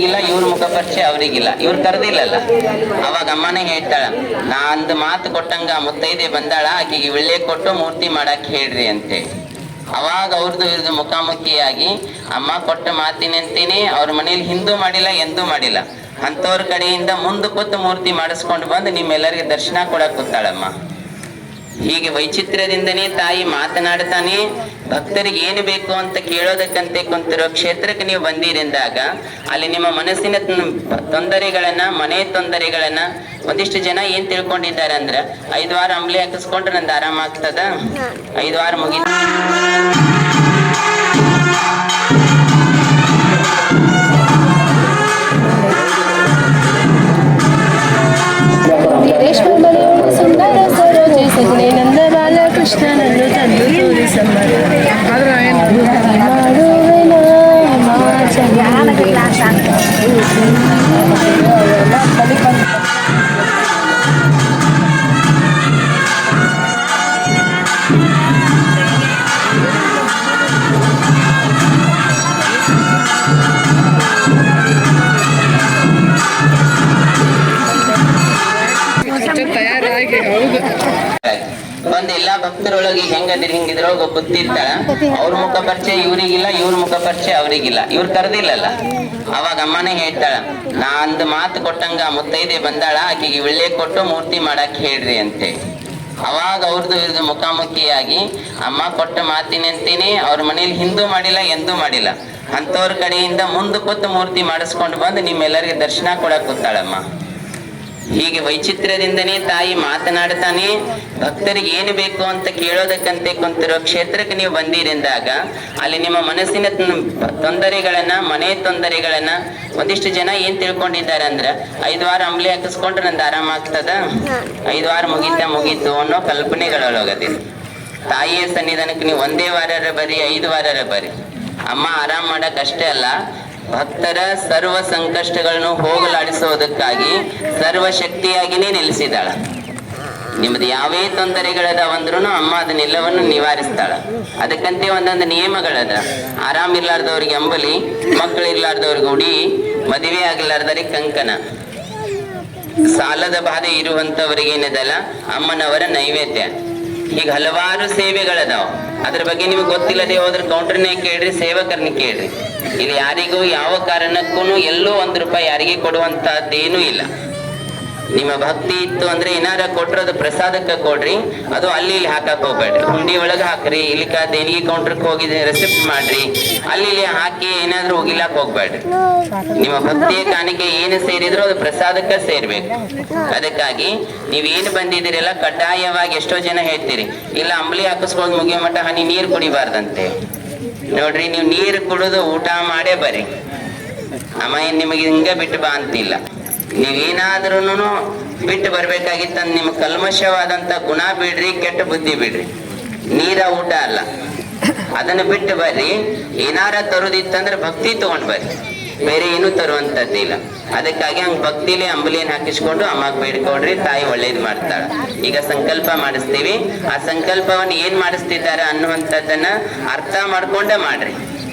ಇಲ್ಲ ಇವ್ರ ಮುಖ ಪರಿಚಯ ಅವ್ರಿಗಿಲ್ಲ, ಇವ್ರು ಕರೆದಿಲ್ಲಲ್ಲ. ಅವಾಗ ಅಮ್ಮನೇ ಹೇಳ್ತಾಳ, ನಾ ಅಂದ್ ಮಾತು ಕೊಟ್ಟಂಗ ಮುತ್ತೈದೆ ಬಂದಾಳ, ಆಕೆಗೆ ವಿಳ್ಳೆ ಕೊಟ್ಟು ಮೂರ್ತಿ ಮಾಡಕ್ ಹೇಳ್ರಿ ಅಂತೇಳಿ. ಅವಾಗ ಅವ್ರದ್ದು ಇವ್ರದ್ದು ಮುಖಾಮುಖಿಯಾಗಿ ಅಮ್ಮ ಕೊಟ್ಟ ಮಾತಿನಂತೇನೆ ಅವ್ರ ಮನೇಲಿ ಹಿಂದೂ ಮಾಡಿಲ್ಲ ಎಂದೂ ಮಾಡಿಲ್ಲ, ಅಂತವ್ರ ಕಡೆಯಿಂದ ಮುಂದೆ ಕೂತು ಮೂರ್ತಿ ಮಾಡಿಸ್ಕೊಂಡು ಬಂದು ನಿಮ್ಮೆಲ್ಲರಿಗೆ ದರ್ಶನ ಕೊಡಕ್ ಕೂತಾಳಮ್ಮ. ಹೀಗೆ ವೈಚಿತ್ರ್ಯದಿಂದನೇ ತಾಯಿ ಮಾತನಾಡ್ತಾನೆ. ಭಕ್ತರಿಗೆ ಏನು ಬೇಕು ಅಂತ ಕೇಳೋದಕ್ಕಂತೆ ಕುಂತಿರೋ ಕ್ಷೇತ್ರಕ್ಕೆ ನೀವು ಬಂದಿರಿಂದಾಗ ಅಲ್ಲಿ ನಿಮ್ಮ ಮನಸ್ಸಿನ ತೊಂದರೆಗಳನ್ನ, ಮನೆ ತೊಂದರೆಗಳನ್ನ ಒಂದಿಷ್ಟು ಜನ ಏನ್ ತಿಳ್ಕೊಂಡಿದ್ದಾರೆ ಅಂದ್ರ 5 ವಾರ ಅಂಬ್ಲಿ ಹಾಕಿಸ್ಕೊಂಡ್ರೆ ನಂದು ಆರಾಮ ಆಗ್ತದ, 5 ವಾರ ಮುಗಿ ಸಗುಣೆ ನಂದ ಬಾಲಕೃಷ್ಣನನ್ನು ತಂದು ತೋರಿಸಮ್ಮ ಬಂದ್ ಎಲ್ಲಾ ಭಕ್ತರೊಳಗೆ ಹೆಂಗದಿರಿ ಹಿಂಗಿದ್ರೊಳಗ ಬುದ್ಧಿ ಇರ್ತಾಳ. ಅವ್ರ ಮುಖ ಪರಿಚಯ ಇವ್ರಿಗಿಲ್ಲ, ಇವ್ರ ಮುಖ ಪರಿಚಯ ಅವ್ರಿಗಿಲ್ಲ, ಇವ್ರು ಕರೆದಿಲ್ಲಲ್ಲ. ಅವಾಗ ಅಮ್ಮನೇ ಹೇಳ್ತಾಳ, ನಾ ಅಂದ್ ಮಾತು ಕೊಟ್ಟಂಗ ಮುತ್ತೈದೆ ಬಂದಾಳ, ಆಕೆಗೆ ವಿಳ್ಳೆ ಕೊಟ್ಟು ಮೂರ್ತಿ ಮಾಡಕ್ ಹೇಳ್ರಿ ಅಂತೇಳಿ. ಅವಾಗ ಅವ್ರದ್ದು ಇವ್ರದ್ದು ಮುಖಾಮುಖಿಯಾಗಿ ಅಮ್ಮ ಕೊಟ್ಟ ಮಾತಿನಂತೇನೆ ಅವ್ರ ಮನೇಲಿ ಹಿಂದೂ ಮಾಡಿಲ್ಲ ಎಂದೂ ಮಾಡಿಲ್ಲ, ಅಂತವ್ರ ಕಡೆಯಿಂದ ಮುಂದೆ ಕೂತು ಮೂರ್ತಿ ಮಾಡಿಸ್ಕೊಂಡು ಬಂದು ನಿಮ್ಮೆಲ್ಲರಿಗೆ ದರ್ಶನ ಕೊಡಕ್ ಕೂತಾಳಮ್ಮ. ಹೀಗೆ ವೈಚಿತ್ರ್ಯದಿಂದನೇ ತಾಯಿ ಮಾತನಾಡ್ತಾನೆ. ಭಕ್ತರಿಗೆ ಏನು ಬೇಕು ಅಂತ ಕೇಳೋದಕ್ಕಂತೆ ಕುಂತಿರೋ ಕ್ಷೇತ್ರಕ್ಕೆ ನೀವು ಬಂದಿರಿಂದಾಗ ಅಲ್ಲಿ ನಿಮ್ಮ ಮನಸ್ಸಿನ ತೊಂದರೆಗಳನ್ನ, ಮನೆ ತೊಂದರೆಗಳನ್ನ ಒಂದಿಷ್ಟು ಜನ ಏನ್ ತಿಳ್ಕೊಂಡಿದ್ದಾರೆ ಅಂದ್ರ 5 ವಾರ ಅಂಬ್ಲಿ ಹಾಕಿಸ್ಕೊಂಡ್ರೆ ನಂದು ಆರಾಮ ಆಗ್ತದ, 5 ವಾರ ಮುಗೀತು ಅನ್ನೋ ಕಲ್ಪನೆಗಳೊಳಗದಿರಿ. ತಾಯಿಯ ಸನ್ನಿಧಾನಕ್ಕೆ ನೀವು 1 ವಾರರ ಬರ್ರಿ, 5 ವಾರರ ಬರ್ರಿ, ಅಮ್ಮ ಆರಾಮ್ ಮಾಡಕ್ ಅಷ್ಟೇ ಅಲ್ಲ, ಭಕ್ತರ ಸರ್ವ ಸಂಕಷ್ಟಗಳನ್ನು ಹೋಗಲಾಡಿಸೋದಕ್ಕಾಗಿ ಸರ್ವಶಕ್ತಿಯಾಗಿನೇ ನೆಲೆಸಿದಾಳ. ನಿಮ್ದು ಯಾವೇ ತೊಂದರೆಗಳದಾವಂದ್ರೂ ಅಮ್ಮ ಅದನ್ನೆಲ್ಲವನ್ನು ನಿವಾರಿಸ್ತಾಳ. ಅದಕ್ಕಂತೆ ಒಂದೊಂದು ನಿಯಮಗಳದ. ಆರಾಮ್ ಇರ್ಲಾರ್ದವ್ರಿಗೆ ಅಂಬಲಿ, ಮಕ್ಕಳು ಇರ್ಲಾರ್ದವ್ರಿಗೆ ಉಡಿ, ಮದುವೆ ಆಗಿರ್ಲಾರ್ದವ್ರಿಗೆ ಕಂಕಣ, ಸಾಲದ ಬಾಧೆ ಇರುವಂತವರಿಗೆ ಏನದಲ್ಲ ಅಮ್ಮನವರ ನೈವೇದ್ಯ. ಈಗ ಹಲವಾರು ಸೇವೆಗಳದಾವ. ಅದ್ರ ಬಗ್ಗೆ ನಿಮ್ಗೆ ಗೊತ್ತಿಲ್ಲದೆ ಹೋದ್ರ ಕೌಂಟರ್ನೇ ಕೇಳ್ರಿ, ಸೇವಕರನ್ನ ಕೇಳ್ರಿ. ಇಲ್ಲಿ ಯಾರಿಗೂ ಯಾವ ಕಾರಣಕ್ಕೂ ಎಲ್ಲೋ 1 ರೂಪಾಯಿ ಯಾರಿಗೆ ಕೊಡುವಂತದ್ದೇನೂ ಇಲ್ಲ. ನಿಮ್ಮ ಭಕ್ತಿ ಇತ್ತು ಅಂದ್ರೆ ಏನಾರ ಕೊಟ್ರು ಅದು ಪ್ರಸಾದಕ್ಕೆ ಕೊಡ್ರಿ, ಅದು ಅಲ್ಲಿ ಇಲ್ಲಿ ಹಾಕಕ್ ಹೋಗ್ಬೇಡ್ರಿ. ಹುಂಡಿ ಒಳಗ ಹಾಕ್ರಿ, ಇಲ್ಲಿಕ ದೇಣಿಗೆ ಕೌಂಟರ್ಗೆ ಹೋಗಿ ರೆಸಿಪ್ಟ್ ಮಾಡ್ರಿ, ಅಲ್ಲಿ ಇಲ್ಲಿ ಹಾಕಿ ಏನಾದ್ರೂ ಹೋಗಿಲಾಕ್ ಹೋಗ್ಬೇಡ್ರಿ. ನಿಮ್ಮ ಭಕ್ತಿಯ ಕಾಣಿಕೆ ಏನು ಸೇರಿದ್ರು ಅದು ಪ್ರಸಾದಕ್ಕೆ ಸೇರ್ಬೇಕು. ಅದಕ್ಕಾಗಿ ನೀವೇನು ಬಂದಿದ್ದೀರಲ್ಲ ಕಡ್ಡಾಯವಾಗಿ ಎಷ್ಟೋ ಜನ ಹೇಳ್ತೀರಿ, ಇಲ್ಲ ಅಂಬ್ಲಿ ಹಾಕಿಸ್ಕೊಂಡು ಮುಗಿಯೋ ಮಟ್ಟ ಹನಿ ನೀರು ಕುಡಿಬಾರ್ದಂತೆ. ನೋಡ್ರಿ, ನೀವು ನೀರು ಕುಡಿದು ಊಟ ಮಾಡೇ ಬರ್ರಿ, ಅಮ್ಮ ಏನ್ ನಿಮಗೆ ಹಿಂಗ ಬಿಟ್ಟು ಬಾ ಅಂತಿಲ್ಲ. ನೀವೇನಾದ್ರೂ ಬಿಟ್ಟು ಬರ್ಬೇಕಾಗಿತ್ತ ನಿಮ್ ಕಲ್ಮಶವಾದಂತ ಗುಣ ಬಿಡ್ರಿ, ಕೆಟ್ಟ ಬುದ್ಧಿ ಬಿಡ್ರಿ. ನೀರ ಊಟ ಅಲ್ಲ, ಅದನ್ನ ಬಿಟ್ಟು ಬರ್ರಿ. ಏನಾರ ತರುದಿತ್ತಂದ್ರೆ ಭಕ್ತಿ ತಗೊಂಡ್ ಬರ್ರಿ, ಬೇರೆ ಏನು ತರುವಂತದ್ದಿಲ್ಲ. ಅದಕ್ಕಾಗಿ ಹಂಗ ಭಕ್ತಿಲಿ ಅಂಬಲಿಯನ್ನು ಹಾಕಿಸ್ಕೊಂಡು ಅಮ್ಮಗೆ ಬೇಡ್ಕೊಡ್ರಿ, ತಾಯಿ ಒಳ್ಳೇದ್ ಮಾಡ್ತಾಳ. ಈಗ ಸಂಕಲ್ಪ ಮಾಡಿಸ್ತೀವಿ. ಆ ಸಂಕಲ್ಪವನ್ನು ಏನ್ ಮಾಡಿಸ್ತಿದ್ದಾರ ಅನ್ನುವಂಥದ್ದನ್ನ ಅರ್ಥ ಮಾಡ್ಕೊಂಡೇ ಮಾಡ್ರಿ.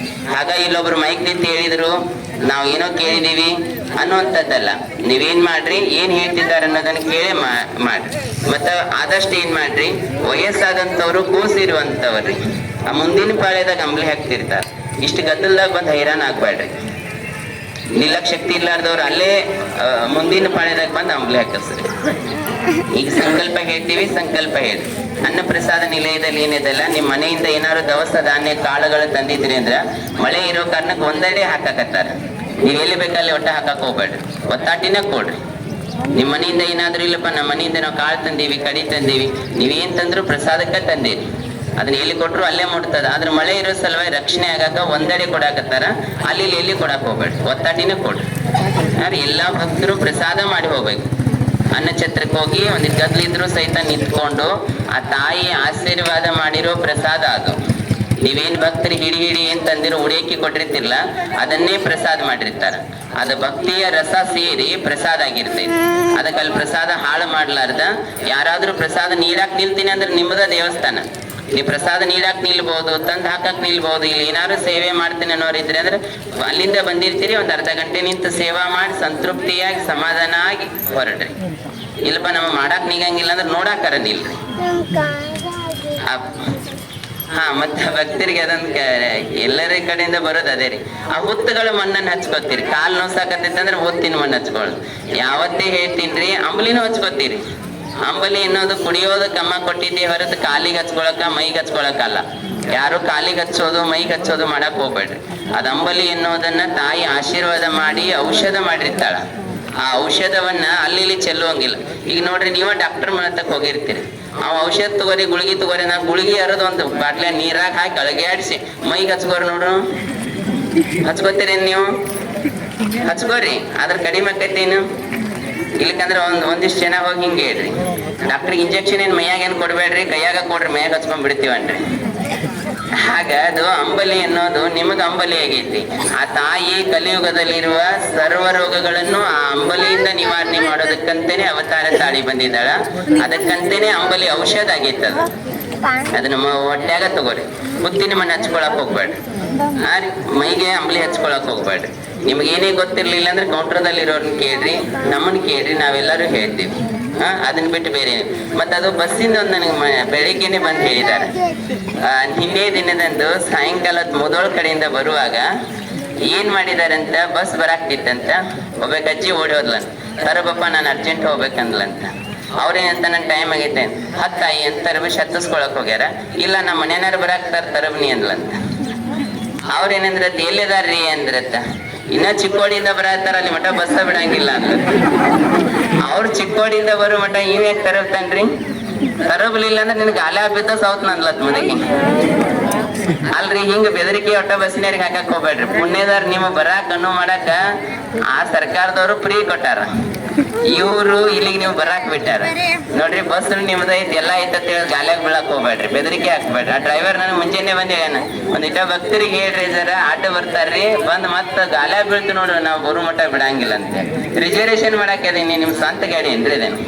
ಆಗ ಇಲ್ಲೊಬ್ರು ಮೈಕ್ ನಿಂತು ಹೇಳಿದ್ರು, ನಾವ್ ಏನೋ ಕೇಳಿದೀವಿ ಅನ್ನುವಂಥದ್ದಲ್ಲ. ನೀವೇನ್ ಮಾಡ್ರಿ, ಏನ್ ಹೇಳ್ತಿದ್ದಾರೆ ಅನ್ನೋದನ್ನ ಕೇಳೇ ಮಾಡ್ರಿ. ಮತ್ತ ಆದಷ್ಟು ಏನ್ ಮಾಡ್ರಿ, ವಯಸ್ಸಾದಂತವ್ರು ಕೂಸಿರುವಂತವ್ರಿ ಆ ಮುಂದಿನ ಪಾಳ್ಯದಾಗ ಅಂಬ್ಲಿ ಹಾಕ್ತಿರ್ತಾರ. ಇಷ್ಟು ಗದ್ದಲ್ದಾಗ ಬಂದ್ ಹೈರಾಣ ಆಗ್ಬೇಡ್ರಿ. ನಿಲ್ಲಕ್ ಶಕ್ತಿ ಇರ್ಲಾರ್ದವ್ರು ಅಲ್ಲೇ ಮುಂದಿನ ಪಾಳ್ಯದಾಗ ಬಂದ್ ಅಂಬ್ಲಿ ಹಾಕಿಸ್ರಿ. ಈಗ ಸಂಕಲ್ಪ ಹೇಳ್ತೀವಿ, ಸಂಕಲ್ಪ ಹೇಳಿ. ಅನ್ನ ಪ್ರಸಾದ ನಿಲಯದಲ್ಲಿ ಏನಿದೆಲ್ಲ ನಿಮ್ಮ ಮನೆಯಿಂದ ಏನಾದ್ರು ದವಸ ಧಾನ್ಯ ಕಾಳುಗಳು ತಂದಿದ್ರಿ ಅಂದ್ರ ಮಳೆ ಇರೋ ಕಾರಣಕ್ಕೆ ಒಂದೆಡೆ ಹಾಕಾಕತ್ತಾರ. ನೀವ್ ಎಲ್ಲಿ ಬೇಕಲ್ಲಿ ಒಟ್ಟ ಹಾಕಕ್ ಹೋಗ್ಬೇಡ್ರಿ, ಒತ್ತಾಟಿನ ಕೊಡ್ರಿ. ನಿಮ್ ಮನೆಯಿಂದ ಏನಾದ್ರು ಇಲ್ಲಪ್ಪ ನಮ್ಮ ಮನೆಯಿಂದ ನಾವು ಕಾಳು ತಂದೀವಿ, ಕಡಿ ತಂದೀವಿ, ನೀವೇನ್ ತಂದ್ರು ಪ್ರಸಾದಕ್ಕ ತಂದೀರಿ, ಅದನ್ನ ಎಲ್ಲಿ ಕೊಟ್ರು ಅಲ್ಲೇ ಮುಟ್ತದ. ಆದ್ರೆ ಮಳೆ ಇರೋ ಸಲುವಾಗಿ ರಕ್ಷಣೆ ಆಗಾಕ ಒಂದೆಡೆ ಕೊಡಾಕತ್ತಾರ, ಅಲ್ಲಿ ಎಲ್ಲಿ ಕೊಡಾಕ್ ಹೋಗ್ಬೇಡ್ರಿ, ಒತ್ತಾಟಿನ ಕೊಡ್ರಿ. ಯಾರು ಎಲ್ಲಾ ಭಕ್ತರು ಪ್ರಸಾದ ಮಾಡಿ ಹೋಗ್ಬೇಕು. ಅನ್ನ ಛತ್ರಕ್ಕೆ ಹೋಗಿ ಒಂದಿಷ್ಟು ಗದ್ಲಿದ್ರು ಸಹಿತ ನಿಂತ್ಕೊಂಡು ಆ ತಾಯಿ ಆಶೀರ್ವಾದ ಮಾಡಿರೋ ಪ್ರಸಾದ ಅದು. ನೀವೇನ್ ಭಕ್ತರು ಹಿಡಿ ಏನ್ ತಂದಿರೋ ಉಡೇಕಿ ಕೊಟ್ಟಿರ್ತಿರ್ಲ ಅದನ್ನೇ ಪ್ರಸಾದ ಮಾಡಿರ್ತಾರ. ಅದು ಭಕ್ತಿಯ ರಸ ಸೇರಿ ಪ್ರಸಾದ ಆಗಿರ್ತೈತಿ. ಅದಕ್ಕಲ್ಲಿ ಪ್ರಸಾದ ಹಾಳು ಮಾಡ್ಲಾರ್ದ ಯಾರಾದ್ರೂ ಪ್ರಸಾದ ನೀರಾಕ್ ನಿಲ್ತೀನಿ ಅಂದ್ರೆ ನಿಮ್ಮದ ದೇವಸ್ಥಾನ, ನೀವು ಪ್ರಸಾದ ನೀಡಾಕ್ ನಿಲ್ಬಹುದು, ತಂದು ಹಾಕಕ್ ನಿಲ್ಬಹುದು, ಇಲ್ಲಿ ಏನಾದ್ರು ಸೇವೆ ಮಾಡ್ತೀನಿ ಅನ್ನೋರು ಇದ್ರೆ ಅಂದ್ರೆ ಅಲ್ಲಿಂದ ಬಂದಿರ್ತೀರಿ, ಒಂದ್ ಅರ್ಧ ಗಂಟೆ ನಿಂತು ಸೇವಾ ಮಾಡಿ ಸಂತೃಪ್ತಿಯಾಗಿ ಸಮಾಧಾನ ಆಗಿ ಹೊರಡ್ರಿ. ಇಲ್ಲಪ್ಪ ನಮ್ಮ ಮಾಡಾಕ್ ನಿಗಂಗಿಲ್ಲ ಅಂದ್ರೆ ನೋಡಾಕರ ನಿಲ್ರಿ. ಹಾ, ಮತ್ತೆ ಭಕ್ತರಿಗೆ ಅದೊಂದು ಎಲ್ಲರ ಕಡೆಯಿಂದ ಬರೋದು ಅದೇ ರೀ. ಆ ಹುತ್ತುಗಳ ಮಣ್ಣನ್ನು ಹಚ್ಕೋತೀರಿ. ಕಾಲು ನೋಸಾಕತ್ತೈತೆ ಅಂದ್ರೆ ಹುತ್ತಿನ ಮಣ್ಣು ಹಚ್ಕೊಳ್ಳೋದು. ಯಾವತ್ತೇ ಹೇಳ್ತೀನ್ರಿ, ಅಂಬಲಿನೂ ಹಚ್ಕೋತೀರಿ. ಅಂಬಲಿ ಅನ್ನೋದು ಕುಡಿಯೋದಕ್ಕೆ ಅಮ್ಮ ಕೊಟ್ಟಿದ್ದೆ ಹೊರತು ಕಾಲಿಗೆ ಹಚ್ಕೊಳಕ ಮೈಗೆ ಹಚ್ಕೊಳಕಲ್ಲ. ಯಾರು ಕಾಲಿಗೆ ಹಚ್ಚೋದು ಮೈಗೆ ಹಚ್ಚೋದು ಮಾಡಕ್ ಹೋಗ್ಬೇಡ್ರಿ. ಅದ್ ಅಂಬಲಿ ಎನ್ನುವುದನ್ನ ತಾಯಿ ಆಶೀರ್ವಾದ ಮಾಡಿ ಔಷಧ ಮಾಡಿರ್ತಾಳ. ಆ ಔಷಧವನ್ನ ಅಲ್ಲಿ ಚೆಲ್ಲುವಂಗಿಲ್ಲ. ಈಗ ನೋಡ್ರಿ, ನೀವ ಡಾಕ್ಟರ್ ಮನತಕ್ ಹೋಗಿರ್ತೀರಿ, ಅವ್ ಔಷಧ ತಗೋರಿ, ಗುಳಿಗೆ ತಗೋರಿ, ನಾ ಗುಳಿಗೆ ಅರದು ಒಂದು ಬಾಟ್ಲೆ ನೀರಾಗ ಹಾಕಿ ಅಳಗ್ಯಾಡಿಸಿ ಮೈಗೆ ಹಚ್ಕೋರಿ ನೋಡ್ರು. ಹಚ್ಕೋತೀರೇನು ನೀವು? ಹಚ್ಕೋರಿ, ಅದ್ರ ಕಡಿಮೆ ಆಕೈತೇನು? ಇಲ್ಲಕಂದ್ರೆ ಒಂದಿಷ್ಟು ಜನ ಹೋಗಿ ಹಿಂಗೆ ಹೇಳ್ರಿ, ಡಾಕ್ಟ್ರಿಗೆ ಇಂಜೆಕ್ಷನ್ ಏನ್ ಮೈಯಾಗ ಏನು ಕೊಡ್ಬೇಡ್ರಿ, ಕೈಯಾಗ ಕೊಡ್ರಿ, ಮೈಯಾಗ ಹಚ್ಕೊಂಡ್ ಬಿಡ್ತೀವನ್ರಿ. ಹಾಗ ಅದು ಅಂಬಲಿ ಅನ್ನೋದು ನಿಮಗ ಅಂಬಲಿ ಆಗೈತಿ. ಆ ತಾಯಿ ಕಲಿಯುಗದಲ್ಲಿರುವ ಸರ್ವ ರೋಗಗಳನ್ನು ಆ ಅಂಬಲಿಯಿಂದ ನಿವಾರಣೆ ಮಾಡೋದಕ್ಕಂತೇನೆ ಅವತಾರ ತಾಳಿ ಬಂದಿದ್ದಾಳ. ಅದಕ್ಕಂತೇನೆ ಅಂಬಲಿ ಔಷಧ ಆಗೈತೆ. ಅದು ನಮ್ಮ ಹೊಟ್ಯಾಗ ತಗೋರಿ. ಹುತ್ತಿನ ಮಣ್ಣು ಹಚ್ಕೊಳಕ್ ಹೋಗ್ಬೇಡ್ರಿ. ಹಾ ರೀ, ಮೈಗೆ ಅಂಬಲಿ ಹಚ್ಕೊಳಕ್ ಹೋಗ್ಬೇಡ್ರಿ. ನಿಮ್ಗೆ ಏನೇ ಗೊತ್ತಿರ್ಲಿಲ್ಲ ಅಂದ್ರೆ ಕೌಂಟರ್ದಲ್ಲಿರೋರ್ನ ಕೇಳ್ರಿ, ನಮ್ಮನ್ನ ಕೇಳ್ರಿ, ನಾವೆಲ್ಲರೂ ಹೇಳ್ತೀವಿ. ಅದನ್ನ ಬಿಟ್ಟು ಬೇರೆ. ಮತ್ತೆ ಅದು ಬಸ್ಸಿಂದ ಒಂದು ನನಗೆ ಬೆಳಿಗ್ಗೆನೆ ಬಂದು ಹೇಳಿದ್ದಾರೆ. ನಿನ್ನೆ ದಿನದಂದು ಸಾಯಂಕಾಲದ ಮೊದಲ ಕಡೆಯಿಂದ ಬರುವಾಗ ಏನ್ ಮಾಡಿದಾರಂತ, ಬಸ್ ಬರಾಕ್ತಿತ್ತಂತ, ಒಬ್ಬ ಅಜ್ಜಿ ಓಡಿ ಹೋದ್ಲಂತ. ತರಬಪ್ಪ ನಾನು ಅರ್ಜೆಂಟ್ ಹೋಗ್ಬೇಕಂದ್ಲಂತ. ಅವ್ರೇನಂತ ನನ್ನ ಟೈಮ್ ಆಗೈತೆ ಹತ್ತಾಯಿ ಅಂತ ತರಬಿಸಿ ಹತ್ತಿಸ್ಕೊಳಕ್ ಹೋಗ್ಯಾರ. ಇಲ್ಲ ನಮ್ಮ ಮನೆಯವ್ರು ಬರಾಕ್ತಾರ ತರಬ್ನಿ ಅಂದ್ಲಂತ. ಅವ್ರೇನಂದ್ರ ಎಲ್ಲಿದಾರ್ರಿ ಅಂದ್ರತ್ತ. ಇನ್ನ ಚಿಕ್ಕೋಡಿಯಿಂದ ಬರತ್ತಾರ, ಅಲ್ಲಿ ಮಠ ಬಸ್ಸ ಬಿಡಂಗಿಲ್ಲ ಅಂದ್ರ. ಅವ್ರು ಚಿಕ್ಕೋಡಿಯಿಂದ ಬರೋ ಮಠ ಇವ್ ಯಾಕೆ ತರಬ್ತಾನ್ರಿ? ತರಬ್ಲಿಲ್ಲ ಅಂದ್ರೆ ನಿನ್ಗೆ ಗಾಲ ಬಿದ್ದ ಸೌತ್ ನಂದ್ಲತ್ ಮನೆಗೆ. ಅಲ್ರಿ, ಹಿಂಗ ಬೆದರಿಕೆ ಒಟ್ಟ ಬಸ್ಸಿನವ್ರಿಗೆ ಹಾಕಕ್ ಹೋಗ್ಬೇಡ್ರಿ. ಪುಣ್ಯದಾರ ನಿಮ್ಮ ಬರಾಕ್ ಅನ್ನು ಮಾಡಾಕ ಆ ಸರ್ಕಾರದವ್ರು ಫ್ರೀ ಕೊಟ್ಟಾರ. ಇವ್ರು ಇಲ್ಲಿಗೆ ನೀವು ಬರಾಕ್ ಬಿಟ್ಟಾರ ನೋಡ್ರಿ. ಬಸ್ ನಿಮ್ದ ಐತಿ ಎಲ್ಲ ಐತ ಗಾಲ್ಯಾಗ ಬೀಳಕ್ ಹೋಗ್ಬೇಡ್ರಿ, ಬೆದರಿಕೆ ಹಾಕ್ಬೇಡ್ರಿ. ಆ ಡ್ರೈವರ್ ನನಗೆ ಮುಂಚೆನೆ ಬಂದ ಹೇಳ, ಒಂದಿಟ ಭಕ್ತರಿಗೆ ಹೇಳ್ರಿ ಜರ ಆಟ ಬರ್ತಾರ್ರಿ, ಬಂದ್ ಮತ್ತ ಗಾಲ್ಯಾಗ ಬೀಳ್ತು ನೋಡ್ರಿ, ನಾವು ಬರು ಮಠ ಬಿಡಂಗಿಲ್ಲ ಅಂತ. ರಿಸರ್ವೇಶನ್ ಮಾಡಕ್ ಅದೀನಿ, ನಿಮ್ ಸ್ವಂತ ಗಾಡಿ ಏನ್ರಿ ಇದೇನು?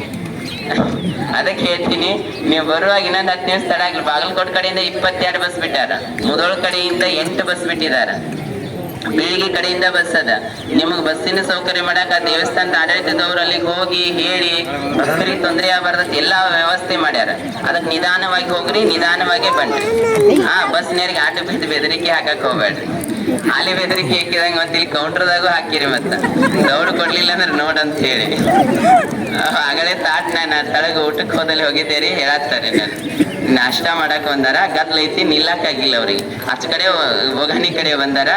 ಅದಕ್ಕೆ ಹೇಳ್ತೀನಿ, ನೀವು ಬರುವಾಗ ಇನ್ನೊಂದು 10 ನಿಮಿಷ ತಡ ಆಗ್ಲಿ. ಬಾಗಲಕೋಟ್ ಕಡೆಯಿಂದ 22 ಬಸ್ ಬಿಟ್ಟಾರ, ಮುದೋಳ ಕಡೆಯಿಂದ 8 ಬಸ್ ಬಿಟ್ಟಿದಾರ, ಬೀಳಿಗೆ ಕಡೆಯಿಂದ ಬಸ್ ಅದ. ನಿಮಗ್ ಬಸ್ಸಿನ ಸೌಕರ್ಯ ಮಾಡಾಕ ದೇವಸ್ಥಾನದ ಆಡಳಿತದವ್ರು ಅಲ್ಲಿಗೆ ಹೋಗಿ ಹೇಳಿ ಭಕ್ತರಿಗೆ ತೊಂದರೆ ಆಗಬಾರ್ದತ್ ಎಲ್ಲಾ ವ್ಯವಸ್ಥೆ ಮಾಡ್ಯಾರ. ಅದಕ್ಕೆ ನಿಧಾನವಾಗಿ ಹೋಗ್ರಿ, ನಿಧಾನವಾಗೇ ಬನ್ರಿ. ಬಸ್ನವ್ರಿಗೆ ಆಟ ಬಿದ್ದು ಬೆದರಿಕೆ ಹಾಕಕ್ ಹೋಗ್ಬೇಡ್ರಿ. ಅಲ್ಲಿ ಬೆದರಿಕೆ ಹಾಕಿದಂಗ ಮತ್ತೆ ಇಲ್ಲಿ ಕೌಂಟರ್ದಾಗೂ ಹಾಕಿರಿ. ಮತ್ತ ದೌಡ್ ಕೊಡ್ಲಿಲ್ಲ ಅಂದ್ರೆ ನೋಡಂತ ಹೇಳಿ ಆಗಲೇ ತಾಟ್ ನಾನು ತಳಗ ಊಟಕ್ಕೆ ಹೋದಲ್ಲಿ ಹೋಗಿದ್ದೇರಿ ಹೇಳತ್ತಾರೆ. ನಾನು ನಾಷ್ಟಾ ಮಾಡಕ್ ಬಂದಾರ, ಗದ್ಲ ಐತಿ, ನಿಲ್ಲಕ್ಕಾಗಿಲ್ಲ ಅವ್ರಿಗೆ. ಆಚ ಕಡೆ ಹೋಗನಿ ಕಡೆ ಬಂದಾರ,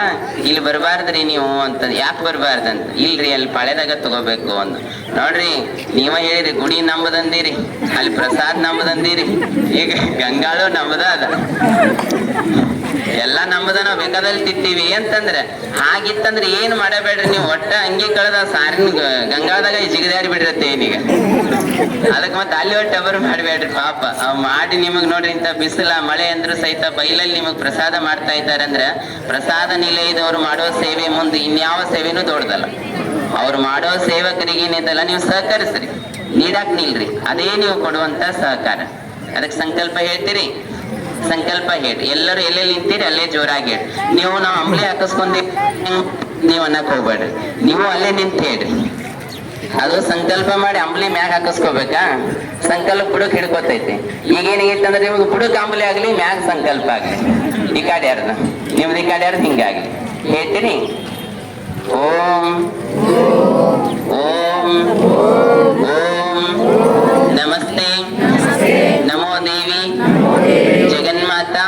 ಇಲ್ಲಿ ಬರಬಾರ್ದ್ರಿ ನೀವು ಅಂತ. ಯಾಕೆ ಬರಬಾರ್ದಂತ? ಇಲ್ರಿ ಅಲ್ಲಿ ಪಾಳ್ಯದಾಗ ತಗೋಬೇಕು ಅಂತ. ನೋಡ್ರಿ, ನೀವ ಹೇಳಿರಿ ಗುಡಿ ನಂಬದಂದಿರಿ, ಅಲ್ಲಿ ಪ್ರಸಾದ್ ನಂಬದಂದಿರಿ, ಈಗ ಗಂಗಾಳು ನಂಬದ ಅದ, ಎಲ್ಲಾ ನಮ್ಮದ ನಾವ್ ಬೇಕಾದಲ್ಲಿ ತಿಂತೀವಿ ಅಂತಂದ್ರೆ. ಹಾಗಿತ್ತಂದ್ರೆ ಏನ್ ಮಾಡಬೇಡ್ರಿ ನೀವು, ಒಟ್ಟ ಅಂಗಿ ಕಳೆದ ಸಾರಿನ ಗಂಗಾಳದಾಗ ಜಿಗದಾಡಿ ಬಿಡಿರತ್ತೆ ಏನೀಗ. ಅದಕ್ಕೆ ಮತ್ತೆ ಅಲ್ಲಿ ಒಟ್ಟು ಟಬರ್ ಮಾಡ್ಬೇಡ್ರಿ ಪಾಪ. ಅವ್ ಮಾಡಿ ನಿಮಗ್ ನೋಡ್ರಿ ಇಂಥ ಬಿಸಿಲ ಮಳೆ ಅಂದ್ರೂ ಸಹಿತ ಬೈಲಲ್ಲಿ ನಿಮಗ್ ಪ್ರಸಾದ ಮಾಡ್ತಾ ಇದ್ದಾರೆ ಅಂದ್ರೆ, ಪ್ರಸಾದ ನಿಲಯದವ್ರು ಮಾಡೋ ಸೇವೆ ಮುಂದೆ ಇನ್ಯಾವ ಸೇವೆನೂ ದೊಡ್ಡದಲ್ಲ. ಅವ್ರು ಮಾಡೋ ಸೇವಕರಿಗೆ ಏನಿದಲ್ಲ ನೀವು ಸಹಕರಿಸ್ರಿ, ನೀಡಾಕ್ ನಿಲ್ರಿ, ಅದೇ ನೀವು ಕೊಡುವಂತ ಸಹಕಾರ. ಅದಕ್ಕೆ ಸಂಕಲ್ಪ ಹೇಳ್ತೀರಿ, ಸಂಕಲ್ಪ ಹೇಳಿ. ಎಲ್ಲರೂ ಎಲ್ಲೆಲ್ಲಿ ನಿಂತೀರಿ ಅಲ್ಲೇ ಜೋರಾಗಿ ಹೇಳಿ. ನೀವು ನಾವು ಅಂಬ್ಲಿ ಹಾಕಿಸ್ಕೊಂಡಿ ನೀವು ಅನ್ನಕ್ ಹೋಗ್ಬೇಡ್ರಿ, ನೀವು ಅಲ್ಲೇ ನಿಂತ ಹೇಳ್ರಿ. ಅದು ಸಂಕಲ್ಪ ಮಾಡಿ ಅಂಬ್ಲಿ ಮ್ಯಾಗ ಹಾಕಿಸ್ಕೋಬೇಕಾ, ಸಂಕಲ್ಪ ಬುಡಕ್ ಹಿಡ್ಕೊತೈತಿ. ಈಗ ಏನಾಗೈತೆ ಅಂದ್ರೆ ನಿಮ್ಗೆ ಬುಡಕ್ ಅಂಬ್ಲಿ ಆಗ್ಲಿ, ಮ್ಯಾಗ ಸಂಕಲ್ಪ ಆಗ್ಲಿ, ಈ ಕಾಡ್ ಯಾರ್ದು ನಿಮ್ದು, ಈ ಕಾಡ್ ಯಾರ್ದು ಹಿಂಗಾಗ್ಲಿ. ಹೇಳ್ತೀನಿ, ಓಂ ಓಂ ಓಂ ನಮಸ್ತೆ ನಮೋ ದೇವಿ ಜಗನ್ಮಾತಾ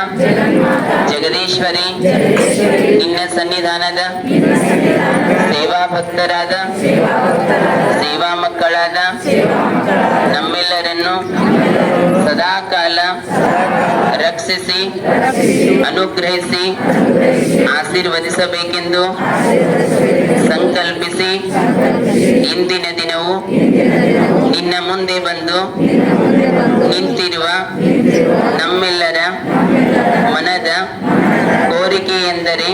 ಜಗದೀಶ್ವರಿ, ನಿನ್ನ ಸನ್ನಿಧಾನದ ಸೇವಾ ಭಕ್ತರಾದ ಸೇವಾ ಮಕ್ಕಳಾದ ನಮ್ಮೆಲ್ಲರನ್ನು ಸದಾಕಾಲ ರಕ್ಷಿಸಿ ಅನುಗ್ರಹಿಸಿ ಆಶೀರ್ವದಿಸಬೇಕೆಂದು ಸಂಕಲ್ಪಿಸಿ ಇಂದಿನ ದಿನವು ನಿನ್ನ ಮುಂದೆ ಬಂದು ನಿಂತಿರುವ ನಮ್ಮೆಲ್ಲರ ಮನದ ಕೋರಿಕೆ ಎಂದರೆ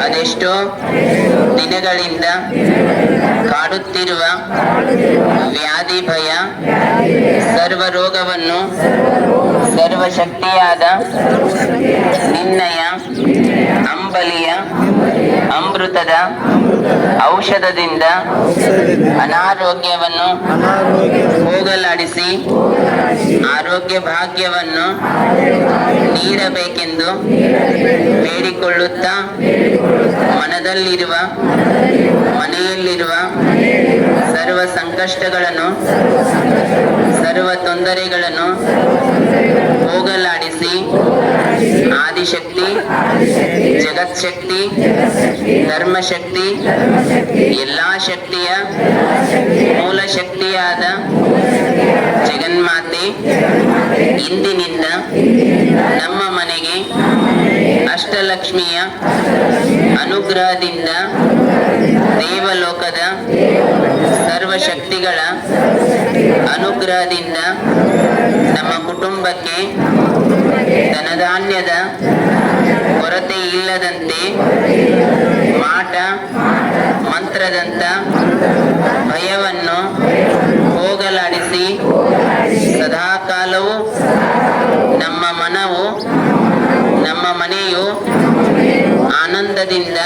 ಅದೆಷ್ಟೋ ದಿನಗಳಿಂದ ಕಾಡುತ್ತಿರುವ ವ್ಯಾಧಿ ಭಯ ಸರ್ವ ರೋಗವನ್ನು ಸರ್ವಶಕ್ತಿಯಾದ ನಿನ್ನಯ ಅಂಬಲಿಯ ಅಮೃತದ ಔಷಧದಿಂದ ಅನಾರೋಗ್ಯವನ್ನು ಹೋಗಲಾಡಿಸಿ ಆರೋಗ್ಯ ಭಾಗ್ಯವನ್ನು ನೀಡಬೇಕೆಂದು ಬೇಡಿಕೊಳ್ಳುತ್ತಾ ಮನದಲ್ಲಿರುವ ಮನೆಯಲ್ಲಿರುವ ಸರ್ವ ಸಂಕಷ್ಟಗಳನ್ನು ಸರ್ವ ತೊಂದರೆಗಳನ್ನು ಹೋಗಲಾಡಿಸಿ ಆದಿಶಕ್ತಿ ಜಗತ್ಶಕ್ತಿ ಧರ್ಮಶಕ್ತಿ ಎಲ್ಲಾ ಶಕ್ತಿಯ ಮೂಲ ಶಕ್ತಿಯಾದ ಜಗನ್ಮಾತೆ ಇಂದಿನಿಂದ ನಮ್ಮ ಮನೆಗೆ ಅಷ್ಟಲಕ್ಷ್ಮಿಯ ಅನುಗ್ರಹದಿಂದ ದೇವಲೋಕದ ಸರ್ವಶಕ್ತಿಗಳ ಅನುಗ್ರಹದಿಂದ ನಮ್ಮ ಕುಟುಂಬಕ್ಕೆ ಧನಧಾನ್ಯದ ಕೊರತೆ ಇಲ್ಲದಂತೆ ಮಾಟ ಮಂತ್ರದಂತ ಭಯವನ್ನು ಹೋಗಲಾಡಿಸಿ ಸದಾಕಾಲವೂ ನಮ್ಮ ಮನವು ನಮ್ಮ ಮನೆಯು ಆನಂದದಿಂದ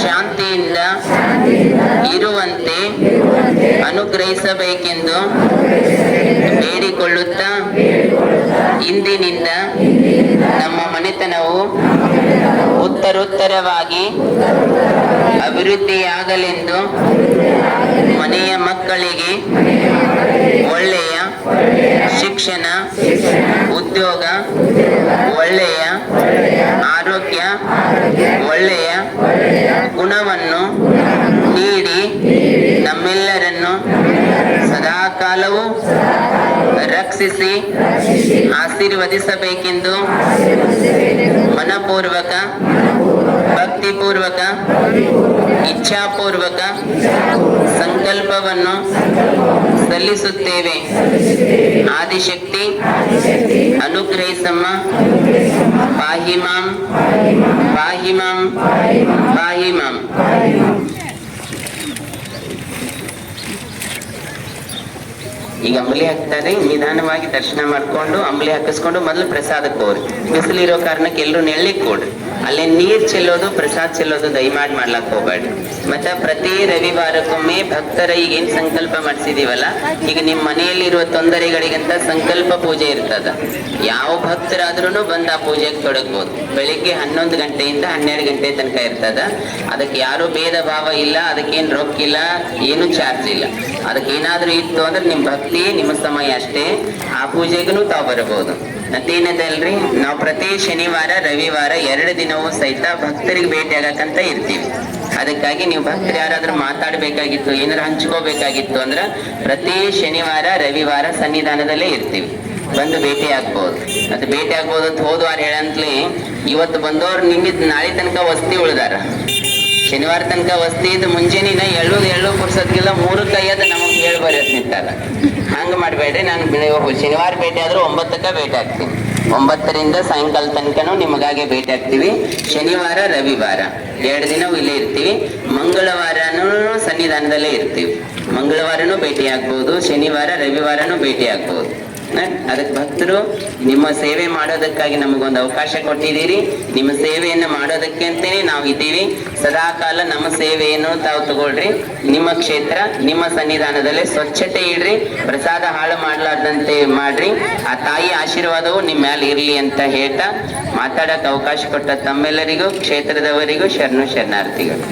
ಶಾಂತಿಯಿಂದ ಇರುವಂತೆ ಅನುಗ್ರಹಿಸಬೇಕೆಂದು ಬೇಡಿಕೊಳ್ಳುತ್ತಾ ಇಂದಿನಿಂದ ನಮ್ಮ ಮನೆತನವು ಉತ್ತರೋತ್ತರವಾಗಿ ಅಭಿವೃದ್ಧಿಯಾಗಲೆಂದು ಮನೆಯ ಮಕ್ಕಳಿಗೆ ಒಳ್ಳೆಯ ಶಿಕ್ಷಣ ಉದ್ಯೋಗ ಒಳ್ಳೆಯ ಆರೋಗ್ಯ ಒಳ್ಳೆಯ ಗುಣವನ್ನು ನೀಡಿ ನಮ್ಮೆಲ್ಲರನ್ನು ಸದಾಕಾಲವೂ ರಕ್ಷಿಸಿ ಆಶೀರ್ವದಿಸಬೇಕೆಂದು ಮನಪೂರ್ವಕ ಭಕ್ತಿಪೂರ್ವಕ ಇಚ್ಛಾಪೂರ್ವಕ ಸಂಕಲ್ಪವನ್ನು ಸಲ್ಲಿಸುತ್ತೇವೆ. ಆದಿಶಕ್ತಿ ಅನುಗ್ರಹಿಸಮ್ಮ. ಪಾಹಿ ಮಾಂ ಪಾಹಿ ಮಾಂ ಪಾಹಿ ಮಾಂ. ಈಗ ಅಂಬಲಿ ಹಾಕ್ತಾರೆ, ನಿಧಾನವಾಗಿ ದರ್ಶನ ಮಾಡ್ಕೊಂಡು ಅಂಬಲಿ ಹಾಕಿಸ್ಕೊಂಡು ಮೊದಲು ಪ್ರಸಾದಕ್ಕೆ ಹೋಗ್ರಿ. ಬಿಸಿಲಿರೋ ಕಾರಣಕ್ಕೆ ಎಲ್ಲರೂ ನೆಳ್ಳಿಗೆ ಕೊಡ್ರಿ. ಅಲ್ಲೇ ನೀರ್ ಚೆಲ್ಲೋದು ಪ್ರಸಾದ ಚೆಲ್ಲೋದು ದಯಮಾಡಿ ಮಾಡ್ಲಾಕ್ ಹೋಗ್ಬೇಡ್ರಿ. ಮತ್ತೆ ಪ್ರತಿ ರವಿವಾರಕ್ಕೊಮ್ಮೆ ಭಕ್ತರ ಈಗೇನ್ ಸಂಕಲ್ಪ ಮಾಡಿಸಿದೀವಲ್ಲ, ಈಗ ನಿಮ್ ಮನೆಯಲ್ಲಿರುವ ತೊಂದರೆಗಳಿಗಂತ ಸಂಕಲ್ಪ ಪೂಜೆ ಇರ್ತದ. ಯಾವ ಭಕ್ತರಾದ್ರೂ ಬಂದು ಆ ಪೂಜೆಗೆ ತೊಡಗ್ಬೋದು. ಬೆಳಿಗ್ಗೆ 11 ಗಂಟೆಯಿಂದ 12 ಗಂಟೆ ತನಕ ಇರ್ತದ. ಅದಕ್ಕೆ ಯಾರು ಭೇದ ಭಾವ ಇಲ್ಲ, ಅದಕ್ಕೇನ್ ರೊಕ್ಕ ಇಲ್ಲ, ಏನು ಚಾರ್ಜ್ ಇಲ್ಲ. ಅದಕ್ಕೆ ಏನಾದ್ರೂ ಇತ್ತು ಅಂದ್ರೆ ನಿಮ್ ಭಕ್ತಿ ನಿಮ್ಮ ಸಮಯ ಅಷ್ಟೇ. ಆ ಪೂಜೆಗೂ ತಾವು ಬರಬಹುದು. ಮತ್ತೇನದಲ್ರಿ, ನಾವು ಪ್ರತಿ ಶನಿವಾರ ರವಿವಾರ 2 ದಿನವೂ ಸಹಿತ ಭಕ್ತರಿಗೆ ಭೇಟಿ ಆಗಕ್ಕಂತ ಇರ್ತೀವಿ. ಅದಕ್ಕಾಗಿ ನೀವು ಭಕ್ತರು ಯಾರಾದ್ರೂ ಮಾತಾಡ್ಬೇಕಾಗಿತ್ತು, ಏನಾರು ಹಂಚ್ಕೋಬೇಕಾಗಿತ್ತು ಅಂದ್ರ ಪ್ರತಿ ಶನಿವಾರ ರವಿವಾರ ಸನ್ನಿಧಾನದಲ್ಲೇ ಇರ್ತೀವಿ. ಬಂದು ಭೇಟಿ ಆಗ್ಬೋದು. ಮತ್ತೆ ಭೇಟಿ ಆಗ್ಬೋದು ಅಂತ ಹೋದ್ವಾರ ಹೇಳಂತ್ಲಿ ಇವತ್ತು ಬಂದವ್ರು ನಿಮ್ಮಿದ್ ನಾಳೆ ತನಕ ವಸ್ತಿ ಉಳ್ದಾರ. ಶನಿವಾರ ತನಕ ವಸ್ತಿ ಇದ್ದು ಮುಂಜಾನಿನ ಎಳ್ಳು ಪುರ್ಸತ್ಗೆಲ್ಲ 3 ಕೈಯದ ನಮಗೆ ಹೇಳಿ ಬರೋದ್ ನಿಂತಾರ. ಹಂಗ ಮಾಡ್ಬೇಡ್ರಿ. ನಾನು ಶನಿವಾರ ಭೇಟಿ ಆದ್ರೂ 9ಕ್ಕೆ ಭೇಟಿ ಆಗ್ತೀನಿ. 9ರಿಂದ ಸಾಯಂಕಾಲ ತನಕನೂ ನಿಮಗಾಗೆ ಭೇಟಿ ಆಗ್ತೀವಿ. ಶನಿವಾರ ರವಿವಾರ 2 ದಿನ ಇಲ್ಲೇ ಇರ್ತೀವಿ. ಮಂಗಳವಾರನೂ ಸನ್ನಿಧಾನದಲ್ಲೇ ಇರ್ತೀವಿ. ಮಂಗಳವಾರನೂ ಭೇಟಿ ಆಗ್ಬೋದು, ಶನಿವಾರ ರವಿವಾರನೂ ಭೇಟಿ ಆಗ್ಬೋದು. ಅದಕ್ಕೆ ಭಕ್ತರು ನಿಮ್ಮ ಸೇವೆ ಮಾಡೋದಕ್ಕಾಗಿ ನಮಗೊಂದು ಅವಕಾಶ ಕೊಟ್ಟಿದ್ದೀರಿ. ನಿಮ್ಮ ಸೇವೆಯನ್ನು ಮಾಡೋದಕ್ಕೆ ಅಂತೇನೆ ನಾವು ಇದ್ದೀವಿ. ಸದಾಕಾಲ ನಮ್ಮ ಸೇವೆಯನ್ನು ತಾವು ತಗೊಳ್ರಿ. ನಿಮ್ಮ ಕ್ಷೇತ್ರ ನಿಮ್ಮ ಸನ್ನಿಧಾನದಲ್ಲಿ ಸ್ವಚ್ಛತೆ ಇಡ್ರಿ. ಪ್ರಸಾದ ಹಾಳು ಮಾಡ್ಲಾರ್ದಂತೆ ಮಾಡ್ರಿ. ಆ ತಾಯಿ ಆಶೀರ್ವಾದವು ನಿಮ್ಮ ಮೇಲೆ ಇರ್ಲಿ ಅಂತ ಹೇಳ್ತಾ ಮಾತಾಡಕ್ ಅವಕಾಶ ಕೊಟ್ಟ ತಮ್ಮೆಲ್ಲರಿಗೂ ಕ್ಷೇತ್ರದವರಿಗೂ ಶರಣು ಶರಣಾರ್ಥಿಗಳು.